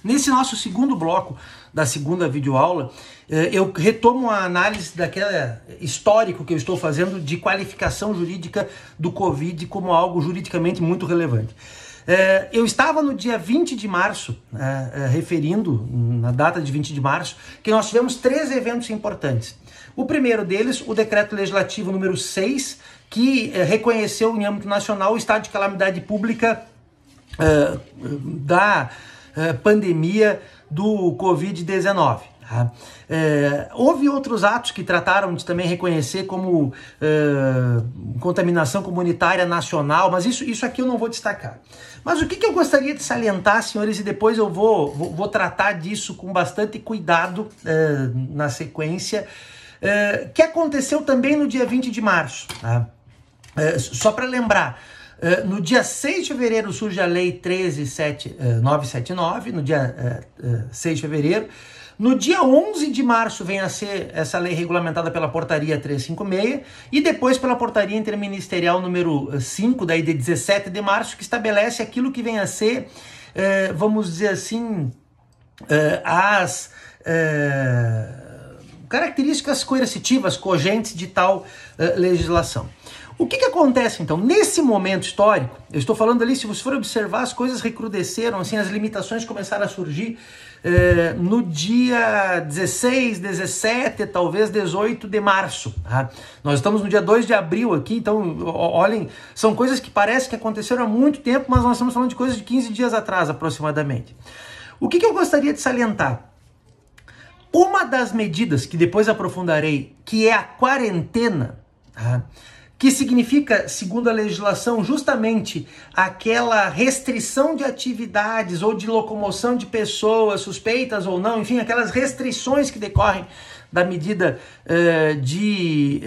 Nesse nosso segundo bloco da segunda videoaula, eu retomo a análise daquele histórico que eu estou fazendo de qualificação jurídica do Covid como algo juridicamente muito relevante. Eu estava no dia 20 de março, referindo na data de 20 de março, que nós tivemos 3 eventos importantes. O primeiro deles, o decreto legislativo número 6, que reconheceu em âmbito nacional o estado de calamidade pública da pandemia do Covid-19. Houve outros atos que trataram de também reconhecer como contaminação comunitária nacional, mas isso aqui eu não vou destacar. Mas o que eu gostaria de salientar, senhores, e depois eu vou tratar disso com bastante cuidado na sequência, que aconteceu também no dia 20 de março. Tá? Só para lembrar, no dia 6 de fevereiro surge a Lei 13.979, no dia 6 de fevereiro. No dia 11 de março vem a ser essa lei regulamentada pela Portaria 356 e depois pela Portaria Interministerial número 5, daí de 17 de março, que estabelece aquilo que vem a ser, vamos dizer assim, as características coercitivas, cogentes de tal legislação. O que acontece, então, nesse momento histórico? Eu estou falando ali, se você for observar, as coisas recrudesceram, assim, as limitações começaram a surgir no dia 16, 17, talvez 18 de março. Tá? Nós estamos no dia 2 de abril aqui, então, olhem, são coisas que parece que aconteceram há muito tempo, mas nós estamos falando de coisas de 15 dias atrás, aproximadamente. O que eu gostaria de salientar? Uma das medidas, que depois aprofundarei, que é a quarentena, tá? Que significa, segundo a legislação, justamente aquela restrição de atividades ou de locomoção de pessoas suspeitas ou não, enfim, aquelas restrições que decorrem da medida de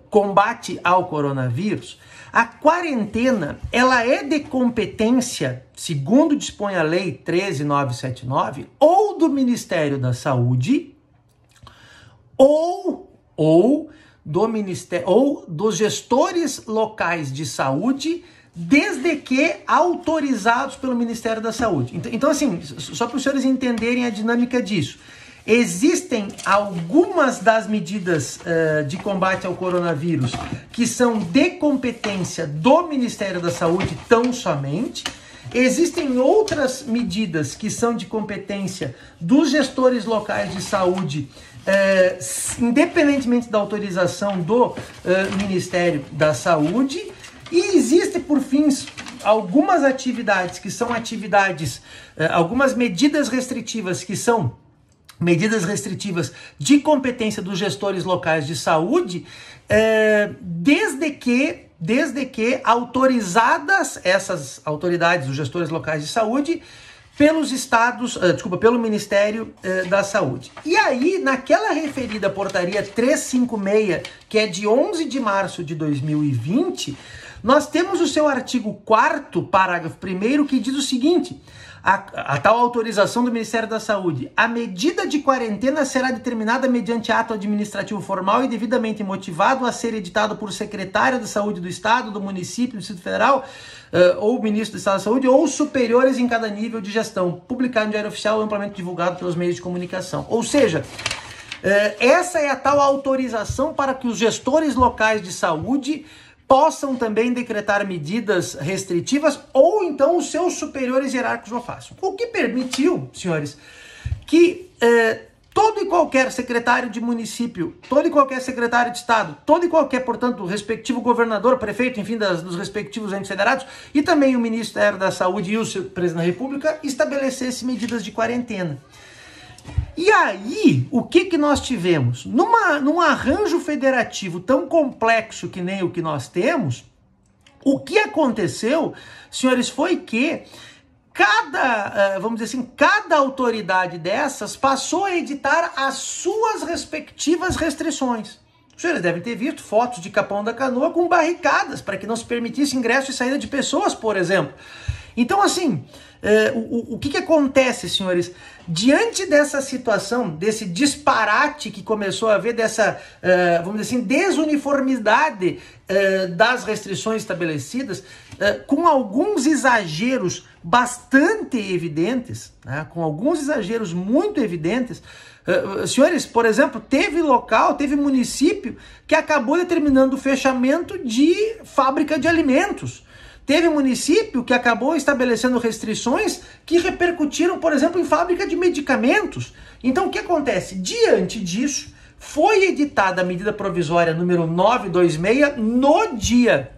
combate ao coronavírus. A quarentena, ela é de competência, segundo dispõe a Lei 13.979, ou do Ministério da Saúde, ou do Ministério ou dos gestores locais de saúde, desde que autorizados pelo Ministério da Saúde. Então assim, só para os senhores entenderem a dinâmica disso, existem algumas das medidas de combate ao coronavírus que são de competência do Ministério da Saúde tão somente. Existem outras medidas que são de competência dos gestores locais de saúde, independentemente da autorização do Ministério da Saúde, e existe, por fim, algumas atividades que são algumas medidas restritivas que são medidas restritivas de competência dos gestores locais de saúde, desde que autorizadas essas autoridades, os gestores locais de saúde, pelo Ministério da Saúde. E aí, naquela referida portaria 356, que é de 11 de março de 2020, nós temos o seu artigo 4º, parágrafo 1º, que diz o seguinte: a tal autorização do Ministério da Saúde, a medida de quarentena será determinada mediante ato administrativo formal e devidamente motivado a ser editado por secretário da Saúde do Estado, do município, do Distrito Federal, ou ministro do Estado da Saúde, ou superiores em cada nível de gestão, publicado no Diário Oficial, amplamente divulgado pelos meios de comunicação. Ou seja, essa é a tal autorização para que os gestores locais de saúde possam também decretar medidas restritivas, ou então os seus superiores hierárquicos o façam. O que permitiu, senhores, que todo e qualquer secretário de município, todo e qualquer secretário de Estado, todo e qualquer, portanto, respectivo governador, prefeito, enfim, dos respectivos entes federados, e também o Ministério da Saúde e o Presidente da República estabelecesse medidas de quarentena. E aí, o que nós tivemos? Num arranjo federativo tão complexo que nem o que nós temos, o que aconteceu, senhores, foi que cada autoridade dessas passou a editar as suas respectivas restrições. Os senhores devem ter visto fotos de Capão da Canoa com barricadas para que não se permitisse ingresso e saída de pessoas, por exemplo. Então, assim, o que acontece, senhores? Diante dessa situação, desse disparate que começou a haver, dessa, vamos dizer assim, desuniformidade das restrições estabelecidas, com alguns exageros bastante evidentes, né, com alguns exageros muito evidentes. Senhores, por exemplo, teve município que acabou determinando o fechamento de fábrica de alimentos. Teve município que acabou estabelecendo restrições que repercutiram, por exemplo, em fábrica de medicamentos. Então, o que acontece? Diante disso, foi editada a medida provisória número 926 no dia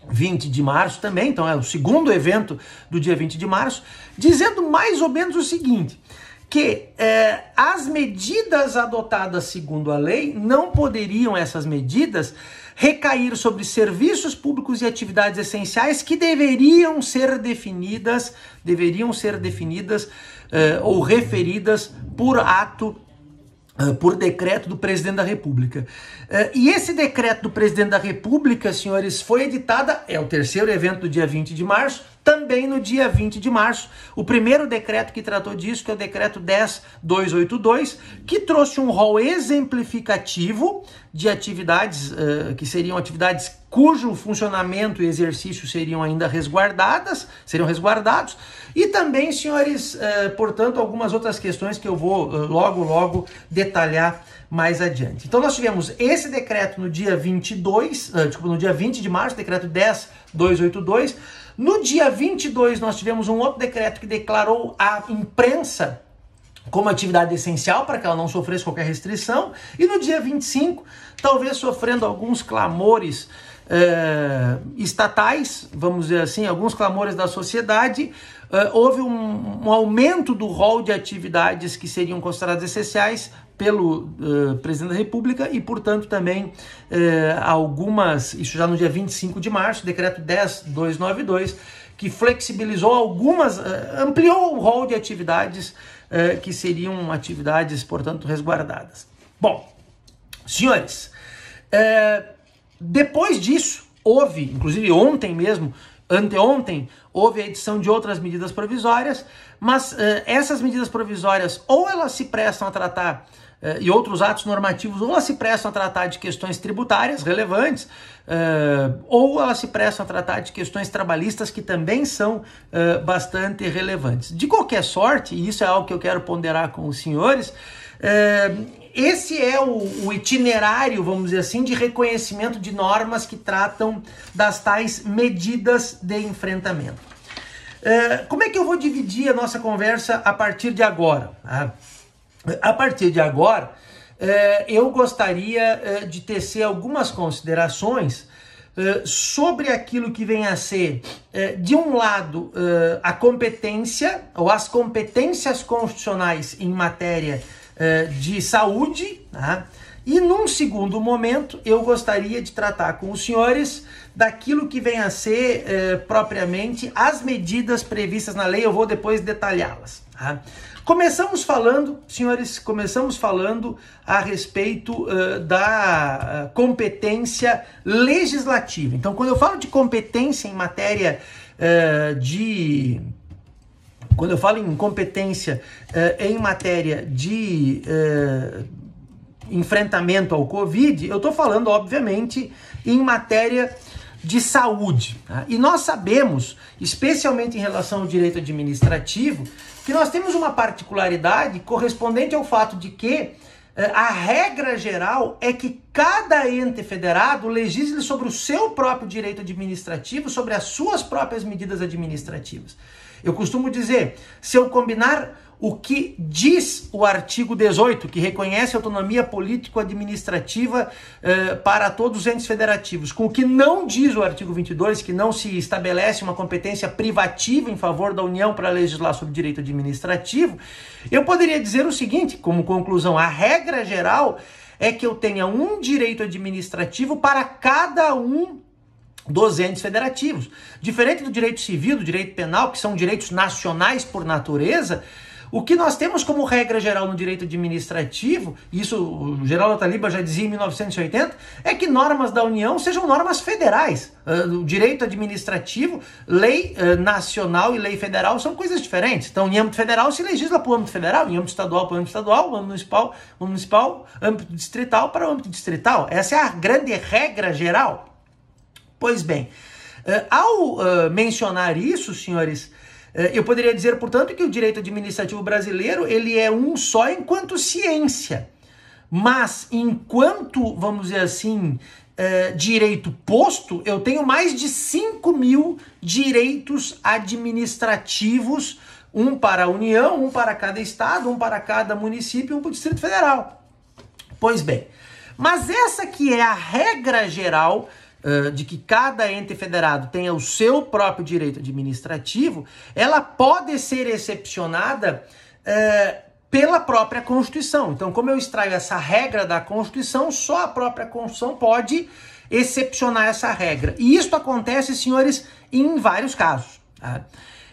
20 de março também, então é o segundo evento do dia 20 de março, dizendo mais ou menos o seguinte, que as medidas adotadas segundo a lei não poderiam, essas medidas, recair sobre serviços públicos e atividades essenciais que deveriam ser definidas ou referidas por decreto do presidente da República. E esse decreto do presidente da República, senhores, foi editada, é o terceiro evento do dia 20 de março, também no dia 20 de março. O primeiro decreto que tratou disso, que é o decreto 10.282, que trouxe um rol exemplificativo de atividades que seriam atividades cujo funcionamento e exercício seriam ainda resguardados, e também, senhores, portanto, algumas outras questões que eu vou logo detalhar mais adiante. Então nós tivemos esse decreto no dia 20 de março, decreto 10.282. No dia 22 nós tivemos um outro decreto que declarou a imprensa como atividade essencial para que ela não sofresse qualquer restrição, e no dia 25, talvez sofrendo alguns clamores estatais, vamos dizer assim, alguns clamores da sociedade, houve um aumento do rol de atividades que seriam consideradas essenciais pelo presidente da República e, portanto, também algumas, isso já no dia 25 de março, decreto 10.292, que flexibilizou algumas, ampliou o rol de atividades que seriam atividades, portanto, resguardadas. Bom, senhores, depois disso, houve, inclusive ontem mesmo, anteontem, houve a edição de outras medidas provisórias, mas essas medidas provisórias, ou elas se prestam a tratar, e outros atos normativos, ou elas se prestam a tratar de questões tributárias relevantes, ou elas se prestam a tratar de questões trabalhistas que também são bastante relevantes. De qualquer sorte, e isso é algo que eu quero ponderar com os senhores, esse é o itinerário, vamos dizer assim, de reconhecimento de normas que tratam das tais medidas de enfrentamento. Como é que eu vou dividir a nossa conversa a partir de agora? A partir de agora, eu gostaria de tecer algumas considerações sobre aquilo que vem a ser, de um lado, a competência, ou as competências constitucionais em matéria de saúde, tá? E num segundo momento eu gostaria de tratar com os senhores daquilo que vem a ser propriamente as medidas previstas na lei. Eu vou depois detalhá-las, tá? Começamos falando, senhores, a respeito da competência legislativa. Então, quando eu falo de competência em matéria quando eu falo em competência em matéria de enfrentamento ao Covid, eu estou falando, obviamente, em matéria de saúde. Tá? E nós sabemos, especialmente em relação ao direito administrativo, que nós temos uma particularidade correspondente ao fato de que a regra geral é que cada ente federado legisle sobre o seu próprio direito administrativo, sobre as suas próprias medidas administrativas. Eu costumo dizer, se eu combinar o que diz o artigo 18, que reconhece a autonomia político-administrativa para todos os entes federativos, com o que não diz o artigo 22, que não se estabelece uma competência privativa em favor da União para legislar sobre direito administrativo, eu poderia dizer o seguinte, como conclusão: a regra geral é que eu tenha um direito administrativo para cada um dos entes federativos. Diferente do direito civil, do direito penal, que são direitos nacionais por natureza, O que nós temos como regra geral no direito administrativo, isso o Geraldo Taliba já dizia em 1980, é que normas da União sejam normas federais. O direito administrativo, lei nacional e lei federal são coisas diferentes. Então, em âmbito federal se legisla para o âmbito federal, em âmbito estadual para o âmbito estadual, âmbito municipal, âmbito distrital para o âmbito distrital. Essa é a grande regra geral. Pois bem, ao mencionar isso, senhores, eu poderia dizer, portanto, que o direito administrativo brasileiro ele é um só enquanto ciência, mas enquanto, vamos dizer assim, direito posto, eu tenho mais de 5.000 direitos administrativos, um para a União, um para cada estado, um para cada município, um para o Distrito Federal. Pois bem, mas essa que é a regra geral de que cada ente federado tenha o seu próprio direito administrativo, ela pode ser excepcionada pela própria Constituição. Então, como eu extraio essa regra da Constituição, só a própria Constituição pode excepcionar essa regra. E isso acontece, senhores, em vários casos. Tá?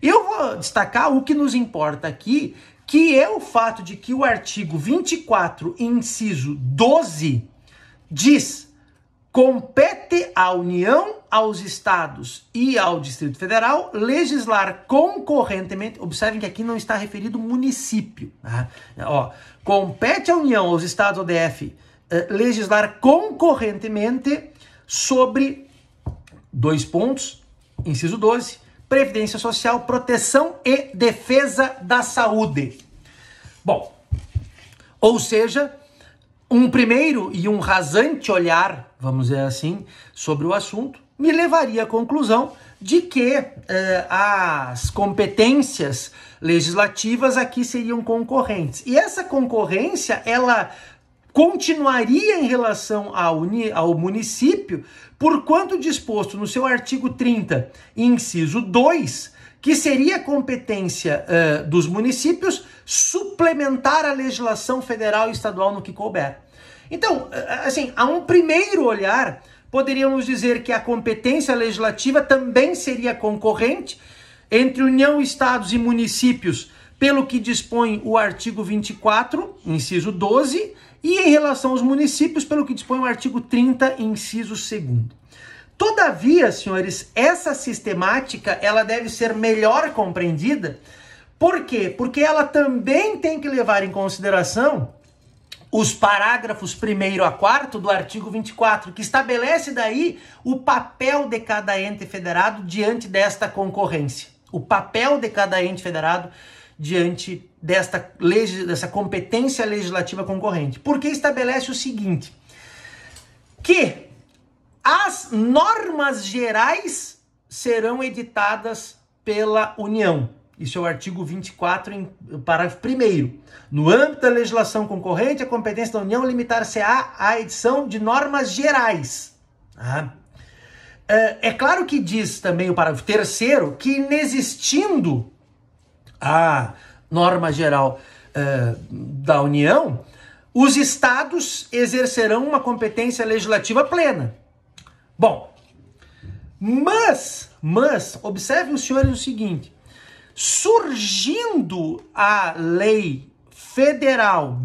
Eu vou destacar o que nos importa aqui, que é o fato de que o artigo 24, inciso 12, diz: compete à União, aos estados e ao Distrito Federal legislar concorrentemente. Observem que aqui não está referido município. Tá? Compete à União, aos estados, ao DF, legislar concorrentemente sobre 2 pontos, inciso 12, Previdência Social, proteção e defesa da saúde. Bom, ou seja, um primeiro e um rasante olhar, vamos dizer assim, sobre o assunto, me levaria à conclusão de que as competências legislativas aqui seriam concorrentes. E essa concorrência, ela continuaria em relação ao município, por quanto disposto no seu artigo 30, inciso 2, que seria competência dos municípios suplementar a legislação federal e estadual no que couber. Então, assim, a um primeiro olhar, poderíamos dizer que a competência legislativa também seria concorrente entre União, estados e municípios, pelo que dispõe o artigo 24, inciso 12, e em relação aos municípios, pelo que dispõe o artigo 30, inciso 2º. Todavia, senhores, essa sistemática ela deve ser melhor compreendida. Por quê? Porque ela também tem que levar em consideração os parágrafos 1º a 4º do artigo 24, que estabelece daí o papel de cada ente federado diante desta concorrência. O papel de cada ente federado diante dessa competência legislativa concorrente. Porque estabelece o seguinte, que as normas gerais serão editadas pela União. Isso é o artigo 24, parágrafo 1º. No âmbito da legislação concorrente, a competência da União limitar-se-á à edição de normas gerais. É claro que diz também o parágrafo 3º que, inexistindo a norma geral da União, os estados exercerão uma competência legislativa plena. Bom, mas observem os senhores o seguinte, surgindo a lei federal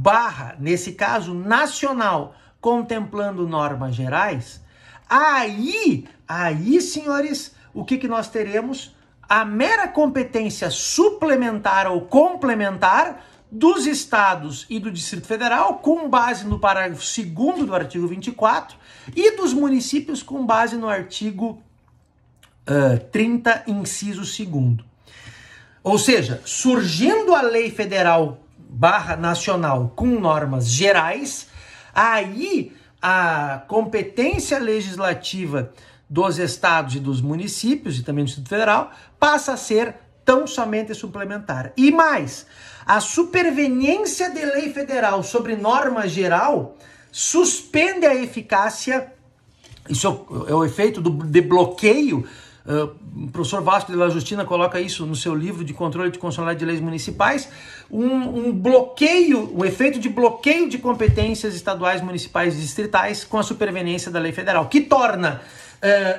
nesse caso, nacional, contemplando normas gerais, aí, senhores, o que nós teremos? A mera competência suplementar ou complementar dos estados e do Distrito Federal, com base no parágrafo 2º do artigo 24, e dos municípios com base no artigo 30, inciso 2º. Ou seja, surgindo a lei federal nacional com normas gerais, aí a competência legislativa dos estados e dos municípios, e também do Distrito Federal, passa a ser tão somente suplementar. E mais, a superveniência de lei federal sobre norma geral suspende a eficácia, isso é o efeito de bloqueio. O professor Vasco de la Justina coloca isso no seu livro de controle de constitucionalidade de leis municipais, um bloqueio, o efeito de bloqueio de competências estaduais, municipais e distritais com a superveniência da lei federal, que torna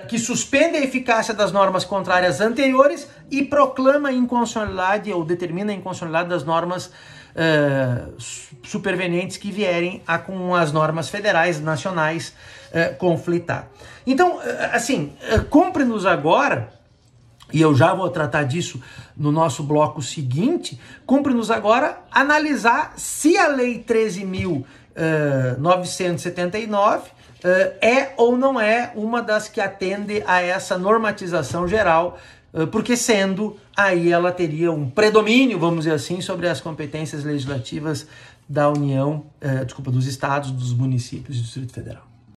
que suspende a eficácia das normas contrárias anteriores e proclama a inconstitucionalidade ou determina a inconstitucionalidade das normas supervenientes que vierem com as normas federais, nacionais, conflitar. Então, assim, cumpre-nos agora, e eu já vou tratar disso no nosso bloco seguinte, cumpre-nos agora analisar se a Lei 13.979 é ou não é uma das que atende a essa normatização geral, porque sendo, aí ela teria um predomínio, vamos dizer assim, sobre as competências legislativas da União, dos estados, dos municípios e do Distrito Federal.